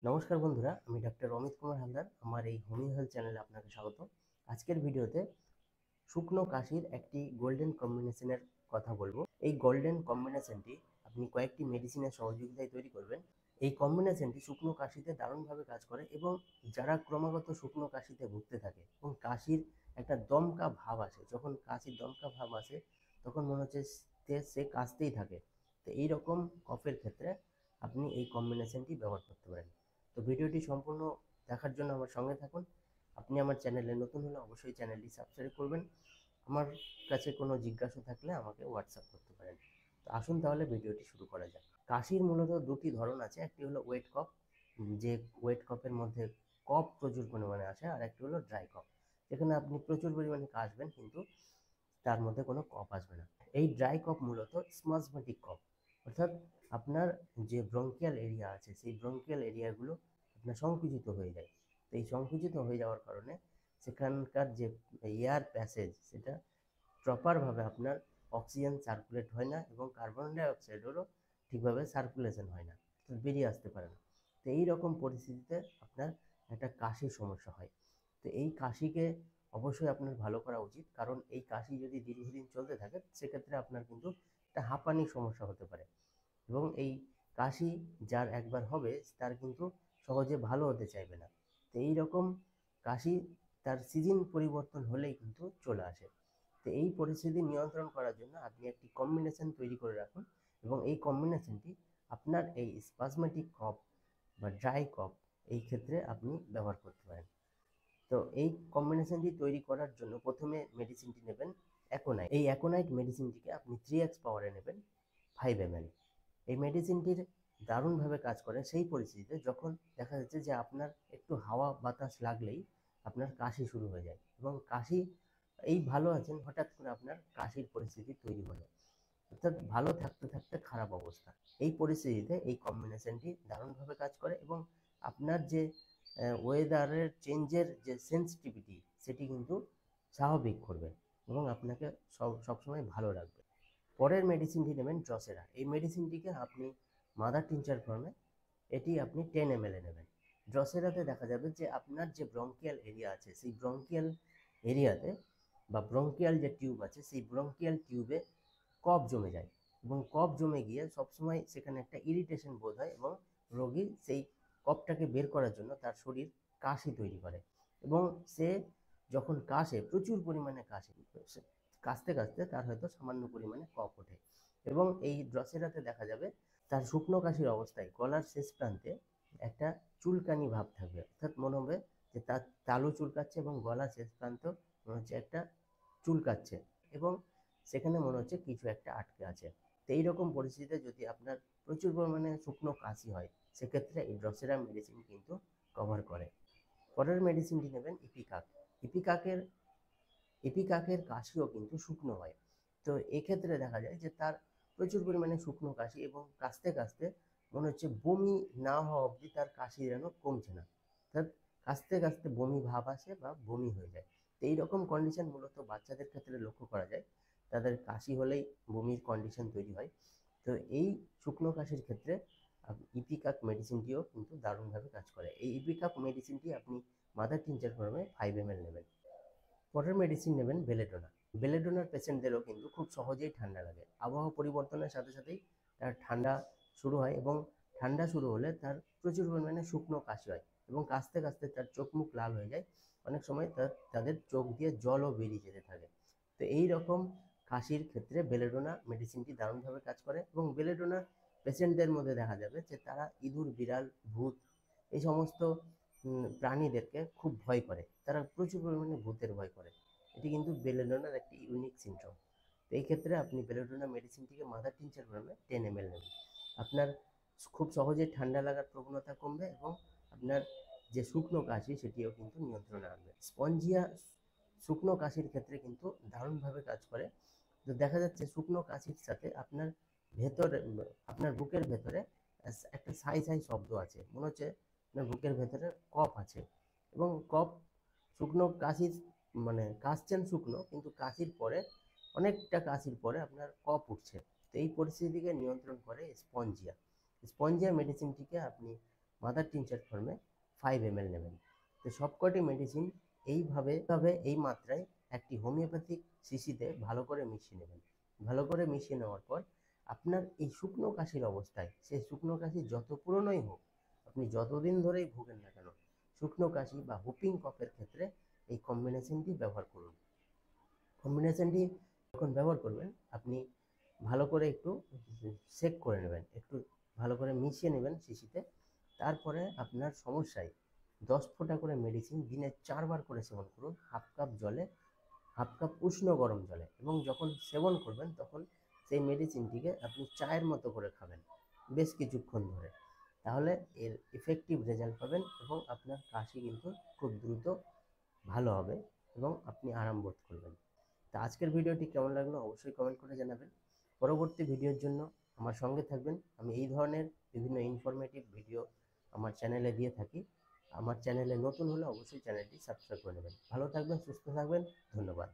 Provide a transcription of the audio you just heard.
নমস্কার বন্ধুরা, আমি ডাক্তার অমিত কুমার হালদার। আমার এই হোমিও হেলথ চ্যানেলে আপনাকে স্বাগত। আজকের ভিডিওতে শুকনো কাশির একটি গোল্ডেন কম্বিনেশনের কথা বলবো। এই গোল্ডেন কম্বিনেশনটি আপনি কয়েকটি মেডিসিনের সহযোগিতায় তৈরি করবেন। এই কম্বিনেশনটি শুকনো কাশিতে দারুণভাবে কাজ করে এবং যারা ক্রমাগত শুকনো কাশিতে ভুগতে থাকে এবং কাশির একটা দমকা ভাব আসে, যখন কাশির দমকা ভাব আসে তখন মনে হচ্ছে সে কাশতেই থাকে। তো এইরকম কফের ক্ষেত্রে আপনি এই কম্বিনেশনটি ব্যবহার করতে পারেন। তো ভিডিওটি সম্পূর্ণ দেখার জন্য আমার সঙ্গে থাকুন। আপনি আমার চ্যানেলে নতুন হলে অবশ্যই চ্যানেলটি সাবস্ক্রাইব করবেন। আমার কাছে কোনো জিজ্ঞাসা থাকলে আমাকে হোয়াটসঅ্যাপ করতে পারেন। তো আসুন তাহলে ভিডিওটি শুরু করা যাক। কাশির মূলত দুটি ধরন আছে, একটি হলো ওয়েট কফ, যে ওয়েট কফের মধ্যে কফ প্রচুর পরিমাণে আসে, আর একটি হলো ড্রাই কফ, যেখানে আপনি প্রচুর পরিমাণে কাশবেন কিন্তু তার মধ্যে কোনো কফ আসবে না। এই ড্রাই কফ মূলত স্মাজমেটিক কফ, অর্থাৎ আপনার যে ব্রঙ্কিয়াল এরিয়া আছে সেই ব্রঙ্কিয়াল এরিয়াগুলো আপনার সংকুচিত হয়ে যায়। তো এই সংকুচিত হয়ে যাওয়ার কারণে সেখানকার যে এয়ার প্যাসেজ সেটা প্রপারভাবে আপনার অক্সিজেন সার্কুলেট হয় না এবং কার্বন ডাইঅক্সাইডেরও ঠিকভাবে সার্কুলেশন হয় না, তো বেরিয়ে আসতে পারে না। তো এই রকম পরিস্থিতিতে আপনার একটা কাশির সমস্যা হয়। তো এই কাশিকে অবশ্যই আপনার ভালো করা উচিত, কারণ এই কাশি যদি দীর্ঘদিন চলতে থাকে সেক্ষেত্রে আপনার কিন্তু একটা হাঁপানির সমস্যা হতে পারে এবং এই কাশি যার একবার হবে তার কিন্তু সহজে ভালো হতে চাইবে না। তো এই রকম কাশি তার সিজন পরিবর্তন হলেই কিন্তু চলে আসে। তো এই পরিস্থিতি নিয়ন্ত্রণ করার জন্য আপনি একটি কম্বিনেশন তৈরি করে রাখুন এবং এই কম্বিনেশনটি আপনার এই স্পাজমেটিক কফ বা ড্রাই কফ এই ক্ষেত্রে আপনি ব্যবহার করতে পারেন। তো এই কম্বিনেশনটি তৈরি করার জন্য প্রথমে মেডিসিনটি নেবেন অ্যাকোনাইট। এই অ্যাকোনাইট মেডিসিনটিকে আপনি 3x পাওয়ারে নেবেন, 5 ml। এই মেডিসিনটির দারুণভাবে কাজ করে সেই পরিস্থিতিতে যখন দেখা যাচ্ছে যে আপনার একটু হাওয়া বাতাস লাগলেই আপনার কাশি শুরু হয়ে যায় এবং কাশি এই ভালো আছেন, হঠাৎ করে আপনার কাশির পরিস্থিতি তৈরি হলো, অর্থাৎ ভালো থাকতে থাকতে খারাপ অবস্থা। এই পরিস্থিতিতে এই কম্বিনেশনটি দারুণভাবে কাজ করে এবং আপনার যে ওয়েদারের চেঞ্জের যে সেন্সিটিভিটি সেটি কিন্তু স্বাভাবিক করবে এবং আপনাকে সবসময় ভালো রাখবে। পরের মেডিসিনটি নেবেন ড্রসেরা। এই মেডিসিনটিকে আপনি মাদার টিনচার ফর্মে, এটি আপনি 10 ml নেবেন। ড্রসেরাতে দেখা যাবে যে আপনার যে ব্রঙ্কিয়াল এরিয়া আছে সেই ব্রঙ্কিয়াল এরিয়াতে বা ব্রঙ্কিয়াল যে টিউব আছে সেই ব্রঙ্কিয়াল টিউবে কফ জমে যায় এবং কফ জমে গিয়ে সবসময় সেখানে একটা ইরিটেশন বোধ হয় এবং রোগী সেই কফটাকে বের করার জন্য তার শরীর কাশি তৈরি করে এবং সে যখন কাশে, প্রচুর পরিমাণে কাশে, কাশতে কাশতে তার হয়তো সামান্য পরিমাণে কফ ওঠে এবং এই ড্রসেরাতে দেখা যাবে তার শুকনো কাশির অবস্থায় গলার শেষ প্রান্তে একটা চুলকানি ভাব থাকবে, অর্থাৎ মনে হবে যে তার তালু চুলকাচ্ছে এবং গলার শেষ প্রান্ত মনে হচ্ছে একটা চুলকাচ্ছে এবং সেখানে মনে হচ্ছে কিছু একটা আটকে আছে। তো এইরকম পরিস্থিতিতে যদি আপনার প্রচুর পরিমাণে শুকনো কাশি হয় সেক্ষেত্রে এই ড্রসেরা মেডিসিন কিন্তু কভার করে। পরের মেডিসিনটি নেবেন ইপিকাক। ইপিকাকের ইপিকাকের কাশিও কিন্তু শুকনো হয়। তো এক্ষেত্রে দেখা যায় যে তার প্রচুর পরিমাণে শুকনো কাশি এবং কাশতে কাশতে মনে হচ্ছে বমি না হওয়া অবধি তার কাশি যেন কমছে না, অর্থাৎ কাশতে কাশতে বমি ভাব আসে বা বমি হয়ে যায়। তো এইরকম কন্ডিশন মূলত বাচ্চাদের ক্ষেত্রে লক্ষ্য করা যায়, তাদের কাশি হলেই বমির কন্ডিশন তৈরি হয়। তো এই শুকনো কাশির ক্ষেত্রে ইপিকাক মেডিসিনটিও কিন্তু দারুণভাবে কাজ করে। এই ইপিকাক মেডিসিনটি আপনি মাদার টিনচার ফর্মে 5 ml নেবেন। পরের মেডিসিন নেবেন বেলেডোনা। বেলেডোনার পেশেন্টদেরও কিন্তু খুব সহজেই ঠান্ডা লাগে, আবহাওয়া পরিবর্তনের সাথে সাথেই তার ঠান্ডা শুরু হয় এবং ঠান্ডা শুরু হলে তার প্রচুর পরিমাণে শুকনো কাশি হয় এবং কাশতে কাশতে তার চোখ মুখ লাল হয়ে যায়, অনেক সময় তাদের চোখ দিয়ে জলও বেরিয়ে যেতে থাকে। তো এই রকম কাশির ক্ষেত্রে বেলেডোনা মেডিসিনটি দারুণভাবে কাজ করে এবং বেলেডোনা পেশেন্টদের মধ্যে দেখা যাবে যে তারা ইঁদুর, বিড়াল, ভূত এই সমস্ত প্রাণীদেরকে খুব ভয় করে, তারা প্রচুর পরিমাণে ভূতের ভয় করে। এটি কিন্তু বেলেডোনার একটি ইউনিক সিনড্রোম। তো এই ক্ষেত্রে আপনি বেলেডোনা মেডিসিনটিকে মাদার টিনচার ফর্মে 10 ml নেবেন। আপনার খুব সহজে ঠান্ডা লাগার প্রবণতা কমবে এবং আপনার যে শুকনো কাশি সেটিও কিন্তু নিয়ন্ত্রণে আনবে। স্পঞ্জিয়া শুকনো কাশির ক্ষেত্রে কিন্তু দারুণভাবে কাজ করে। তো দেখা যাচ্ছে শুকনো কাশির সাথে আপনার ভেতরে, আপনার বুকের ভেতরে একটা সাই সাই শব্দ আছে, মনে হচ্ছে আপনার বুকের ভেতরে কফ আছে এবং কফ, শুকনো কাশির মানে কাশছেন শুকনো কিন্তু কাশির পরে, অনেকটা কাশির পরে আপনার কফ উঠছে। তো এই পরিস্থিতিকে নিয়ন্ত্রণ করে স্পঞ্জিয়া। স্পঞ্জিয়া মেডিসিনটিকে আপনি মাদার টিনচার ফর্মে 5 ml নেবেন। তো সবকটি মেডিসিন এইভাবে এই মাত্রায় একটি হোমিওপ্যাথিক শিশিতে ভালো করে মিশিয়ে নেবেন। ভালো করে মিশিয়ে নেওয়ার পর আপনার এই শুকনো কাশির অবস্থায়, সেই শুকনো কাশি যত পুরনোই হোক, আপনি যতদিন ধরেই ভোগেন না কেন, শুকনো কাশি বা হুপিং কফের ক্ষেত্রে এই কম্বিনেশনটি ব্যবহার করুন। কম্বিনেশনটি যখন ব্যবহার করবেন, আপনি ভালো করে একটু সেক করে নেবেন, একটু ভালো করে মিশিয়ে নেবেন শিশিতে। তারপরে আপনার সমস্যায় 10 ফোঁটা করে মেডিসিন দিনে 4 বার করে সেবন করুন, হাফ কাপ জলে, হাফ কাপ উষ্ণ গরম জলে। এবং যখন সেবন করবেন তখন সেই মেডিসিনটিকে আপনি চায়ের মতো করে খাবেন বেশ কিছুক্ষণ ধরে। তাহলে এর ইফেক্টিভ রেজাল্ট পাবেন এবং আপনার কাশি কিন্তু খুব দ্রুত ভালো হবে এবং আপনি আরাম বোধ করবেন। তো আজকের ভিডিওটি কেমন লাগলো অবশ্যই কমেন্ট করে জানাবেন। পরবর্তী ভিডিওর জন্য আমার সঙ্গে থাকবেন। আমি এই ধরনের বিভিন্ন ইনফরমেটিভ ভিডিও আমার চ্যানেলে দিয়ে থাকি। আমার চ্যানেলে নতুন হলে অবশ্যই চ্যানেলটি সাবস্ক্রাইব করে নেবেন। ভালো থাকবেন, সুস্থ থাকবেন। ধন্যবাদ।